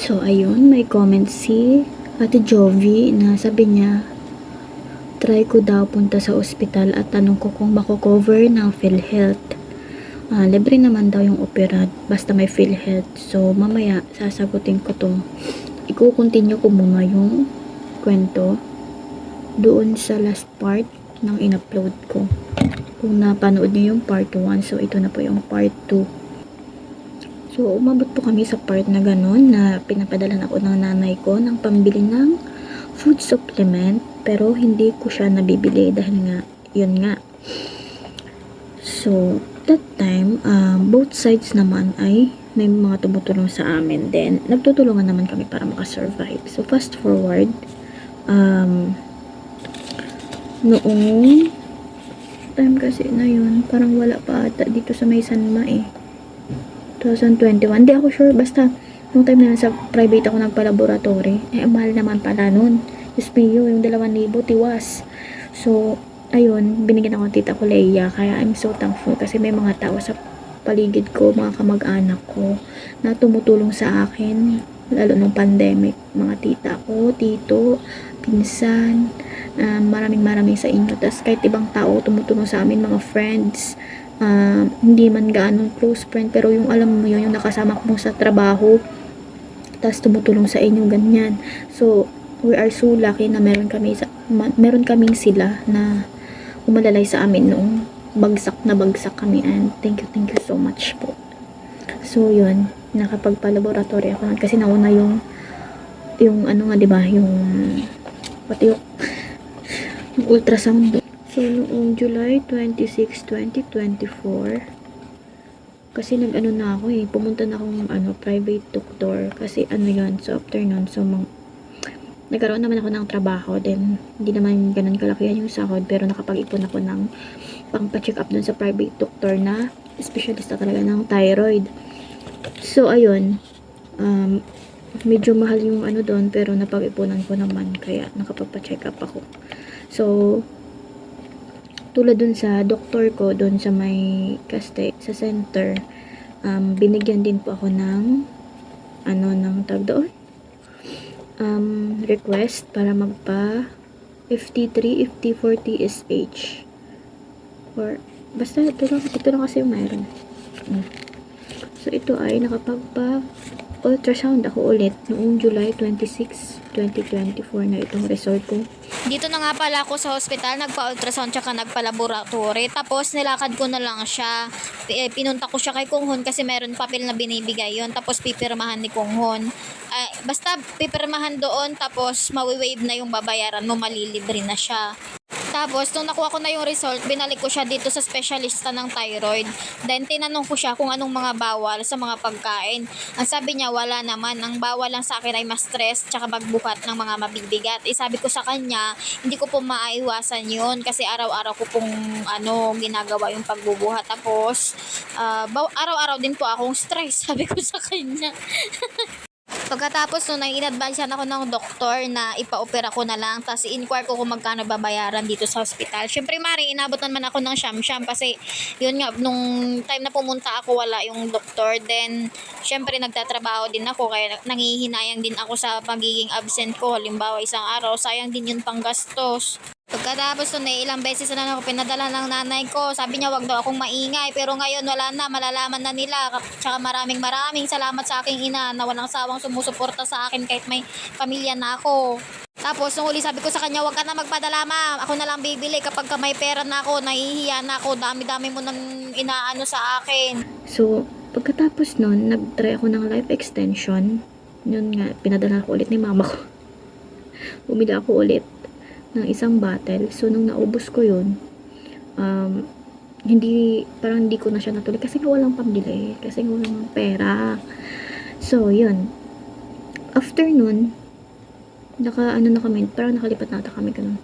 So, ayun, may comment si Ate Jovi na sabi niya, try ko daw punta sa ospital at tanong ko kung mako-cover ng PhilHealth. Libre naman daw yung opera basta may PhilHealth. So, mamaya sasagutin ko to. Iko-continue ko muna yung kwento doon sa last part ng in-upload ko. Kung napanood niyo yung part 1, so ito na po yung part 2. So, umabot po kami sa part na gano'n na pinapadalan ako ng nanay ko ng pambili ng food supplement pero hindi ko siya nabibili dahil nga, yun nga. So, that time, both sides naman ay may mga tumutulong sa amin. Then, nagtutulungan naman kami para makasurvive. So, fast forward, noong time kasi na yun, parang wala pa ata dito sa may Sanma 2021. Hindi ako sure. Basta, nung time na yun, sa private ako nagpa-laboratory. Mahal naman pala nun. Diyos mio, yung 2,000 tiwas. So, ayun, binigyan ako ng tita ko Leia. Kaya I'm so thankful kasi may mga tao sa paligid ko, mga kamag-anak ko, na tumutulong sa akin. Lalo nung pandemic. Mga tita ko, tito, pinsan, maraming sa inyo. Tapos kahit ibang tao tumutulong sa amin, mga friends, hindi man gaano close friend, pero yung alam mo yun, yung nakasama mo sa trabaho, tapos tumutulong sa inyo, ganyan. So, we are so lucky na meron kaming sila na umalalay sa amin noong bagsak kami, and thank you so much po. So, yun, nakapagpa-laboratory ako kasi nauna yung ano nga, diba, yung pati yung ultrasound. So, noong July 26, 2024, kasi nag-ano na ako pumunta na akong private doctor. Kasi yun, so after nun, so nagkaroon naman ako ng trabaho. Then, hindi naman ganun kalakihan yung sahod, pero nakapag-ipon ako ng pang-check up dun sa private doctor na specialista talaga ng thyroid. So, ayun, medyo mahal yung doon, pero napag-ipunan ko naman, kaya nakapagpa-check up ako. So, tulad dun sa doktor ko, dun sa may sa center, binigyan din po ako ng ng tawag doon, request para magpa FT3, FT4 TSH, or basta ito lang kasi yung mayroon. So, ito ay nakapagpa ultrasound ako ulit noong July 26, 2024 na itong result ko. Dito na nga pala ako sa hospital, nagpa-ultrasound tsaka nagpa-laboratory. Tapos nilakad ko na lang siya. Pinunta ko siya kay Kung Hun kasi meron papel na binibigay yon. Tapos pipirmahan ni Kung Hun. Basta pipirmahan doon, tapos mawi-waive na yung babayaran mo, malilibre na siya. Tapos, nung nakuha ko na yung result, binalik ko siya dito sa specialista ng thyroid. Then, tinanong ko siya kung anong mga bawal sa mga pagkain. Ang sabi niya, wala naman. Ang bawal lang sa akin ay ma-stress tsaka magbuhat ng mga mabibigat. Sabi ko sa kanya, hindi ko po maaiwasan yun kasi araw-araw ko pong ginagawa yung pagbubuhat. Tapos, araw-araw din po akong stress, sabi ko sa kanya. Pagkatapos nung in-advancean ako ng doktor na ipa-opera ko na lang, tapos i-inquire ko kung magkano babayaran dito sa hospital. Syempre, Mari, inabot naman ako ng siyam-siyam kasi yun nga, nung time na pumunta ako, wala yung doktor. Then, syempre, nagtatrabaho din ako, kaya nangihinayang din ako sa pagiging absent ko. Halimbawa, isang araw, sayang din yun pang gastos. Pagkatapos nun ilang beses na ako pinadala ng nanay ko. Sabi niya wag daw akong maingay. Pero ngayon wala na, malalaman na nila. Tsaka maraming salamat sa aking ina na walang sawang sumusuporta sa akin kahit may pamilya na ako. Tapos nung uli sabi ko sa kanya, wag ka na magpadala ma. Ako na lang bibili kapag may pera na ako, nahihiya na ako. Dami-dami mo nang inaano sa akin. So, pagkatapos nun, nag-try ako ng life extension. Yun nga, pinadala ko ulit ni mama ko. Bumili ako ulit ng isang bottle. So, nung naubos ko yun, parang hindi ko na siya natuloy kasi nga walang pambili, kasi nga walang pera. So, yun. After nun, parang nakalipat na ata kami ganun.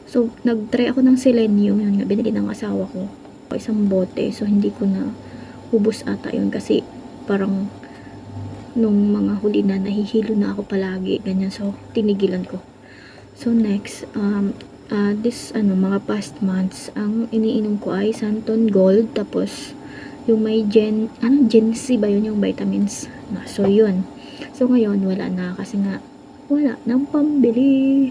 So, nag-try ako ng selenium, yun nga, binili ng asawa ko. Isang bote, so hindi ko na ubos ata yun kasi parang nung mga huli na nahihilo na ako palagi, ganyan. So, tinigilan ko. So, next, mga past months, ang iniinom ko ay Santon Gold, tapos yung may Gen C ba yun, yung vitamins. So, yun. So, ngayon, wala na. Kasi nga, wala nang pambili.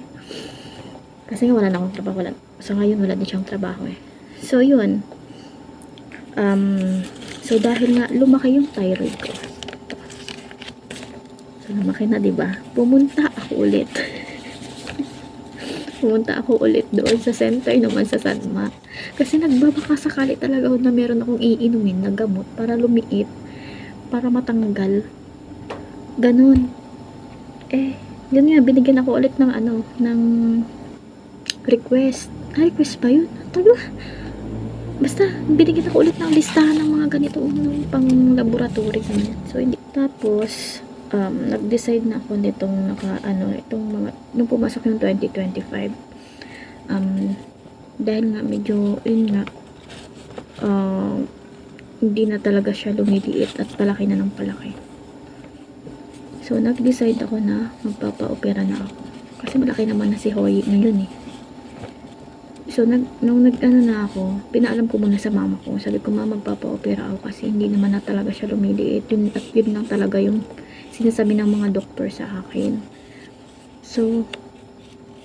Kasi nga, wala na akong trabaho. So, ngayon, wala din siyang trabaho eh. So, yun. So, dahil nga, lumaki yung thyroid ko. So, lumaki na, diba? Pumunta ako ulit. Pumunta ako ulit doon sa center naman sa Sanma. Kasi nagbabaka sakali talaga ako na meron akong iinumin na gamot para lumiit, para matanggal. Ganun. Yun nga, binigyan ako ulit ng ng request. Request ba yun? Taga. Basta, binigyan ako ulit ng listahan ng mga ganito ng pang laboratory. So, hindi. Tapos, nag-decide na ako nitong itong mga, nung pumasok yung 2025, dahil nga medyo, yun nga, hindi na talaga siya lumiliit at palaki na ng palaki. So, nag-decide ako na magpapa-opera na ako. Kasi malaki naman na si Hoy ngayon eh. So, nung na ako, pinaalam ko muna sa mama ko. Sabi ko, mama, magpapa-opera ako kasi hindi naman na talaga siya lumiliit. Yun lang talaga yung sinasabi ng mga doktor sa akin. So,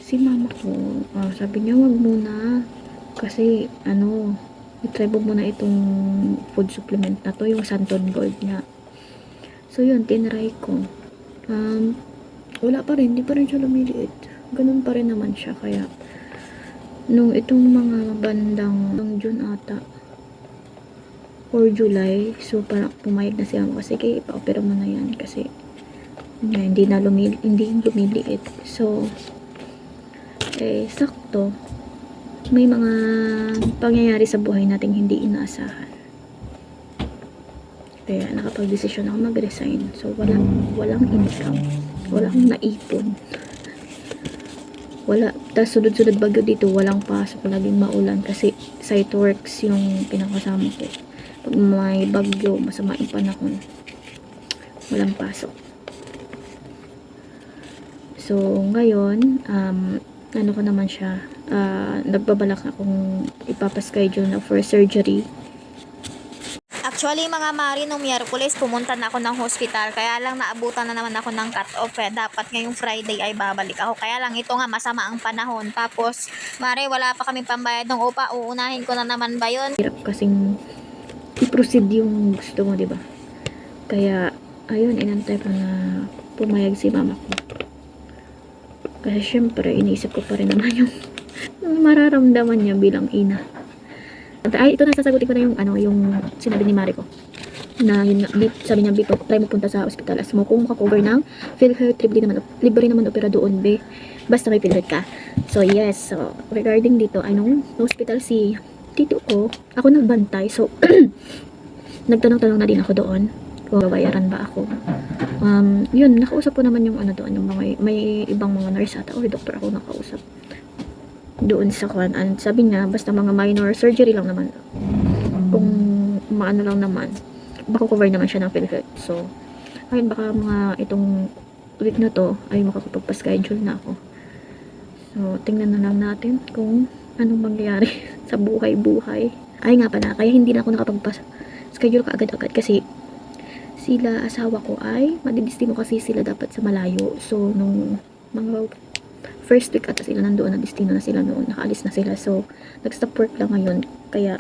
si mama ko, sabi niya, wag muna. Kasi, i-try mo muna itong food supplement na to, yung Santon Gold niya. So, yun, tinry ko. Wala pa rin, hindi pa rin siya lumiliit. Ganun pa rin naman siya, kaya nung itong mga bandang June ata or July, so parang pumayag na siya kasi kaya ipa-opera mo na yan kasi hindi lumiliit. So sakto may mga pangyayari sa buhay nating hindi inaasahan, kaya nakapag-desisyon ako mag-resign. So walang income, walang naipon, wala. Tapos sunod-sunod bagyo dito, walang pasok, laging maulan kasi site works yung pinakasama ko. Pag may bagyo, masama yung panahon, walang pasok. So ngayon, ko naman siya, nagbabalak akong ipapaschedule na for surgery. Actually, mga Mari, nung Miyerkules, pumunta na ako ng hospital. Kaya lang naabutan na naman ako ng cut-off. Dapat ngayong Friday ay babalik ako. Kaya lang ito nga, masama ang panahon. Tapos, Mari, wala pa kami pambayad ng upa. Uunahin ko na naman ba yun? Hirap kasing i-proceed yung gusto mo, diba? Kaya, ayun, inantay ko na pumayag si mama ko. Kasi syempre, iniisip ko pa rin naman yung mararamdaman niya bilang ina. Ay, ito na, sasagutin ko na yung sinabi ni Mari ko. Na yun, sabi niya, try mo punta sa ospital as mo kung makakover ng PhilHealth, libre naman opera doon, be. Basta may PhilHealth ka. So, yes. So, regarding dito, nung hospital si tito ko, ako nagbantay. So, nagtanong-tanong na din ako doon kung babayaran ba ako. Yun, nakausap ko naman yung doon, yung mga, may ibang mga nurse ata or doctor ako nakausap doon sa kwan. And sabi niya, basta mga minor surgery lang naman. Kung maano lang naman, baka cover naman siya ng PhilHealth. So, ayun, baka mga itong week na to ay makakapagpa-schedule na ako. So, tingnan na lang natin kung anong mangyayari sa buhay-buhay. Ay nga pala, kaya hindi na ako nakapagpa-schedule ka agad-agad kasi sila, asawa ko ay madidistino kasi sila dapat sa malayo. So, nung mga first week ata sila nandoon, na destino na sila noon, nakaalis na sila. So, nag-stop work lang ngayon. Kaya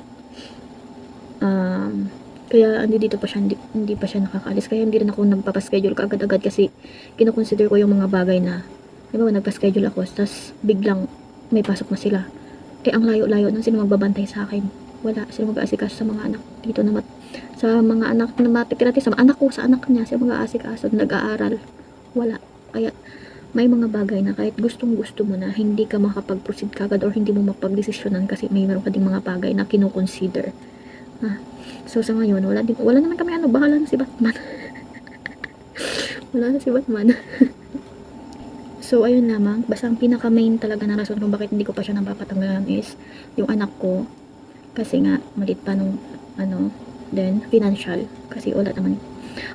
dito pa siya, hindi pa siya nakakaalis. Kaya hindi rin ako nagpapaschedule ka agad-agad kasi kinoconsider ko yung mga bagay na, di ba, nagpa-schedule ako, tapos biglang may pasok na sila. Ang layo-layo nang sino magbabantay sa akin. Wala, sino mag-aasikaso sa mga anak dito na sa mga anak na matitira sa anak ko, sa anak niya, sino mag-aasikaso, nag-aaral. Wala. Kaya may mga bagay na kahit gustong-gusto mo na hindi ka makapag-proceed kagad or hindi mo mapag-desisyonan kasi may meron ka ding mga bagay na kino-consider. So sa ngayon, wala naman kami bahala na si Batman. Wala na si Batman. So ayun lamang, basta ang pinaka-main talaga na rason kung bakit hindi ko pa siya napapatanggalan is yung anak ko. Kasi nga, malit pa nung then financial. Kasi wala naman.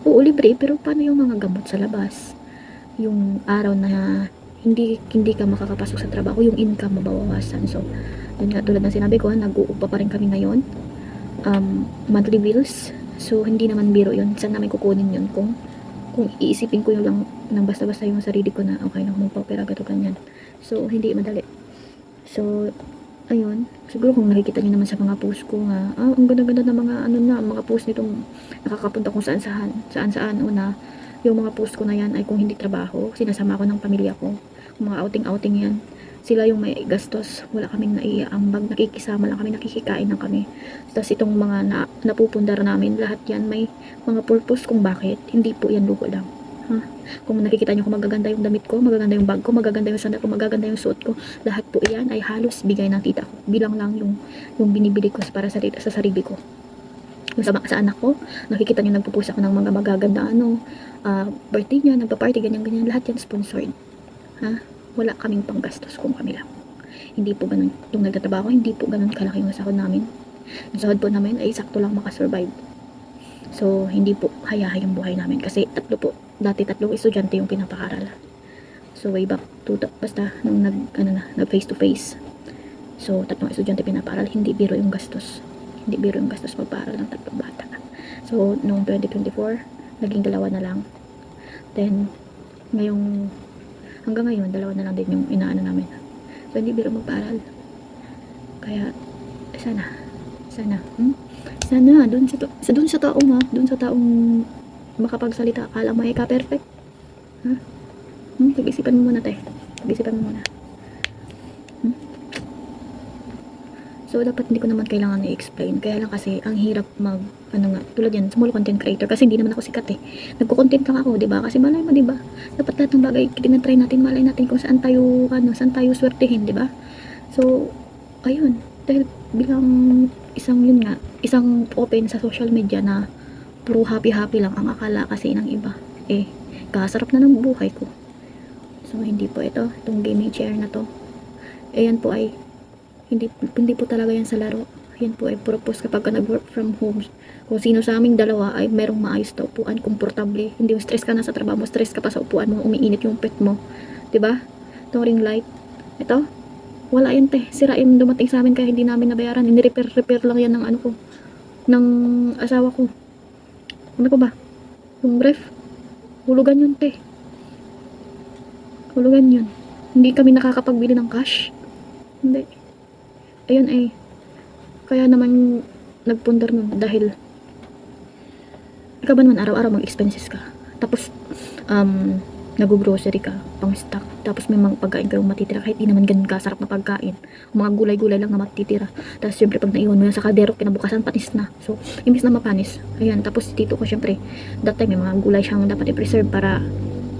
Oo, libre, pero paano yung mga gamot sa labas? Yung araw na hindi ka makakapasok sa trabaho, yung income mabawasan. So, yun nga, tulad ng sinabi ko, nag-uupa pa rin kami ngayon. Monthly bills. So, hindi naman biro yun. Saan namin kukunin yun kung kung iisipin ko yung lang ng basta-basta yung sarili ko na okay lang magpa-opera gato ganyan. So hindi madali. So ayun, siguro kung nakikita niyo naman sa mga post ko nga, ang ganda-ganda ng mga ano na, mga post nitong nakakapunta kung saan-saan una, yung mga post ko na yan ay kung hindi trabaho, sinasama ko ng pamilya ko, mga outing-outing yan, sila yung may gastos, wala kaming naiambag, nakikisama lang kami, nakikikain lang kami. Tapos itong mga napupundar namin, lahat yan may mga purpose kung bakit, hindi po yan luho lang. Ha? Kung nakikita nyo kung magaganda yung damit ko, magaganda yung bag ko, magaganda yung sandal ko, magaganda yung suot ko, lahat po yan ay halos bigay ng tita ko. Bilang lang yung binibili ko para sa sarili ko. Yung sa anak ko, nakikita nyo nagpupusa ako ng mga magaganda birthday niya, nagpa-party, ganyan-ganyan, lahat yan sponsored. Ha? Wala kaming panggastos kung kami lang. Hindi po ganun, nung nagtatrabaho, hindi po ganun kalaki yung sahod namin. Yung sahod po namin ay sakto lang makasurvive. So, hindi po hayahay yung buhay namin. Kasi dati tatlong estudyante yung pinapakaral. So, way back basta nung nag face to face. So, tatlong estudyante pinapaaral, hindi biro yung gastos. Hindi biro yung gastos magpaaral ng tatlong bata. So, noong 2024, naging 2 na lang. Then, hanggang ngayon, 2 na lang din yung inaano namin. So, hindi biro magpaaral. Kaya, sana, doon sa taong makapagsalita, akala mo ay ka-perfect. Ha? Pag-isipan mo muna, te. Pag-isipan mo muna. So, dapat hindi ko naman kailangan i-explain. Kaya lang kasi, ang hirap tulad yan, small content creator. Kasi hindi naman ako sikat eh. Nagko-content lang ako, diba? Kasi malay mo, diba? Dapat lahat ng bagay, tinatry natin, malay natin kung saan tayo swertihin, diba? So, ayun. Dahil bilang isang open sa social media na puro happy lang ang akala kasi ng iba. Kasarap na ng buhay ko. So, hindi po itong gaming chair na to. Yan po ay hindi po talaga yan sa laro. Yan po ay purpose kapag nag-work from home. Kung sino sa aming dalawa ay merong maayos na upuan, komportable. Hindi yung stress ka na sa trabaho mo, stress ka pa sa upuan mo, umiinit yung pet mo. Diba? Itong ring light. Ito, wala yan te. Sira yung dumating sa amin kaya hindi namin nabayaran. Ini-repair lang yan ng asawa ko. Ano ko ba? Yung ref. Hulugan yun te. Hulugan yun. Hindi kami nakakapagbili ng cash. Hindi. Ayun kaya naman nagpundar nun dahil ikaw ba naman araw-araw mag-expenses ka. Tapos nag-grocery ka, pang stock. Tapos may mga pagkain kayong matitira kahit di naman ganun kasarap na pagkain. Mga gulay-gulay lang na matitira. Tapos syempre pag naiwan mo yan sa kaldero, kinabukasan panis na. So, imbis na mapanis. Ayan, tapos tito ko syempre, that time may mga gulay siyang dapat i-preserve para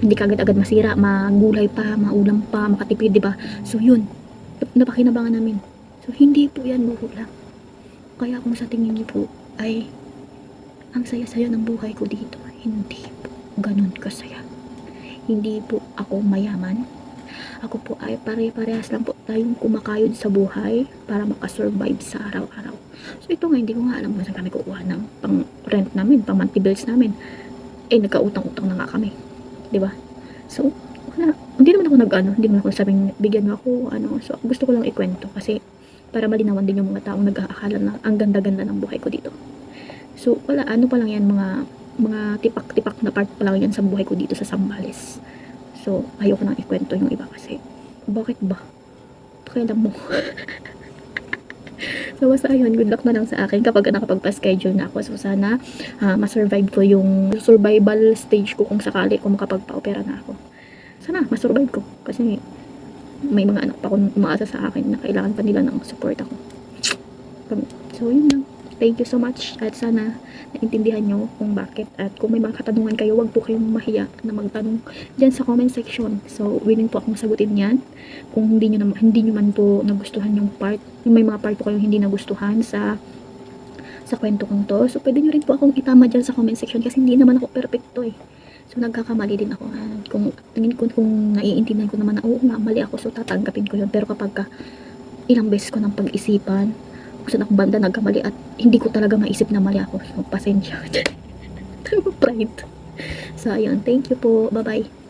hindi ka agad-agad masira, magulay pa, maulam pa, makatipid, diba? So, yun. Napakinabangan namin. So, hindi po yan buho lang. Kaya kung sa tingin niyo po ay ang saya-saya ng buhay ko dito, hindi po ganun kasaya. Hindi po ako mayaman. Ako po ay pare-parehas lang po tayong kumakayod sa buhay para makasurvive sa araw-araw. So ito nga, hindi ko nga alam kung saan kami kukuha ng pang rent namin, pang monthly bills namin. Nagkautang-utang na nga kami. Diba? So, wala. Hindi naman ako sabing bigyan mo ako, So, gusto ko lang ikwento kasi para malinawan din yung mga taong nag-aakala na ang ganda-ganda ng buhay ko dito. So, wala. Pa lang yan, mga tipak-tipak na part pa lang yan sa buhay ko dito sa Zambales. So, ayoko nang ikwento yung iba kasi bakit ba? Pakialam mo. So, basta ayun, good luck na lang sa akin kapag nakapagpa-schedule na ako. So, sana masurvive ko yung survival stage ko kung sakali kung makapagpa-opera na ako. Sana masurvive ko kasi may mga anak pa akong umaasa sa akin na kailangan pa nila ng support ako. So, yun lang. Thank you so much at sana naintindihan nyo kung bakit at kung may mga katanungan kayo, wag po kayong mahiya na magtanong dyan sa comment section. So, willing po akong sagutin yan. Kung hindi nyo man po nagustuhan yung may mga part po kayong hindi nagustuhan sa kwento kong to. So, pwede nyo rin po akong itama dyan sa comment section kasi hindi naman ako perfecto eh. So, nagkakamali din ako. Kung naiintindihan ko naman na oo nga, mali ako, so tatanggapin ko yun. Pero kapag ilang beses ko ng pag-isipan, kung saan akong banda nagkamali at hindi ko talaga maisip na mali ako. So, pasensya. Pride. So, ayun. Thank you po. Bye-bye.